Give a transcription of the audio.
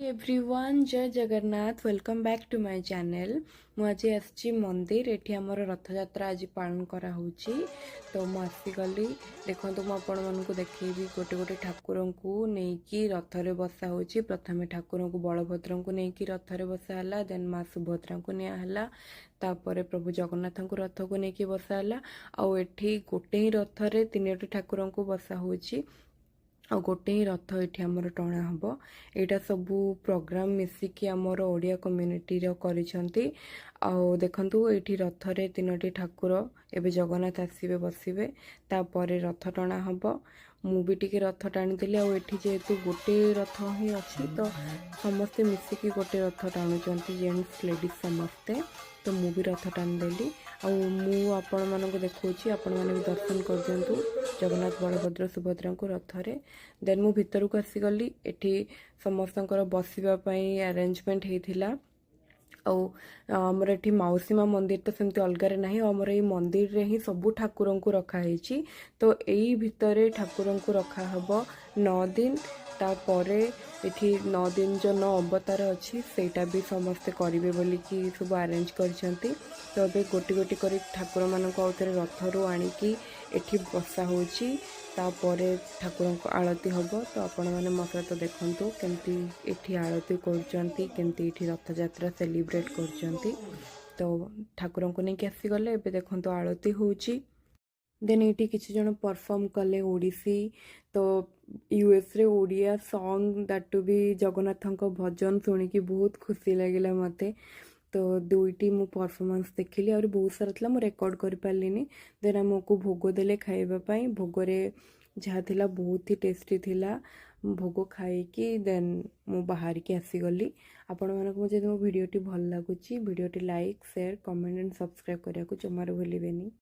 Everyone जय Jagannath welcome back to my channel. मुझे आसी मंदिर एठी हमर रथ यात्रा आज पालन करा होची। तो मु आसीगली देखंतु मु आपण मानकु देखैबी गोटे गोटे ठाकुर को नेकी रथ रे बसा होची। प्रथमे ठाकुर को बलभद्र को नेकी रथ रे बसा हला, देन माँ सुभद्रा को निया हला, तापरे प्रभु जगन्नाथ को रथ को नेकी बसा हला। आउ एठी गोटे ही रथ रे तीनोटी ठाकुर को बसा होची आ गोटे ही रथ ये आमर टणा हम। यहाँ सबू प्रोग्राम मिसिकी आमर ओडिया कम्युनिटी करिसेंती। देखंतु ये रथ रे तीनोटी ठाकुर एबे जगन्नाथ आसीबे बसिबे, तापर रथ टणा हम। मु भी टिके रथ टाणी देली। आठी जेहेतु गोटे रथ ही अच्छी तो समस्ते मिसिकी गोटे रथ टाणुचंती, जेंट्स लेडीज समस्ते। तो मु भी रथ टाणी देली। आपण मानक देखौछि, आपण माने भी दर्शन कर दियंतु जगन्नाथ बलभद्र सुभद्रा को रथ रे। देन मु भितर को आसीगली। एठी समस्तंकर बसिबा पई अरेंजमेंट हेइथिला। आमर एठी मौसी माँ मंदिर तो सेमती अलगारे नाही, आमर एई मंदिर रे ही सबु ठाकुरन को रखा हेछि। तो एई भितरे ठाकुरन को रखा हबो 9 दिन। तापरे एठी 9 दिन जो 9 अवतार अच्छी सेटा भी समस्ते करिवे बोली कि सब अरेंज करिसेंती। तो अबे गोटी गोटी करी ठाकुर मानक आउथरे रथरू आनिकी एठी बसा होछि। तापरे ठाकुर को आरती हबो। तो आपण माने मो सहित देखंतु केमती एठी आरती करचंती, केमती एठी रथ यात्रा सेलिब्रेट करचंती। तो ठाकुर को नेकी आसी गले। एबे देखंतु आरती होछि। देन ये किसी जन परफॉर्म कले ओडिसी। तो यूएस रे ओडिया सॉन्ग दैट भी जगन्नाथ भजन शुणिकी बहुत खुशी लगिला मते। तो दुईटी मु परफॉर्मेंस देखिली और बहुत सारा थला, मु रेकॉर्ड कर पारलिनी। देन आमको भोग देले खाइबा पई। भोगरे जहाँ थिला बहुत ही टेस्टी थिला। भोग खाइकी देन मु बाहर की आसी गली। आपण मानक मुझे मो वीडियोटी भल लागुची, वीडियोटी like share comment and subscribe करिया को जमार भूलिबेनी।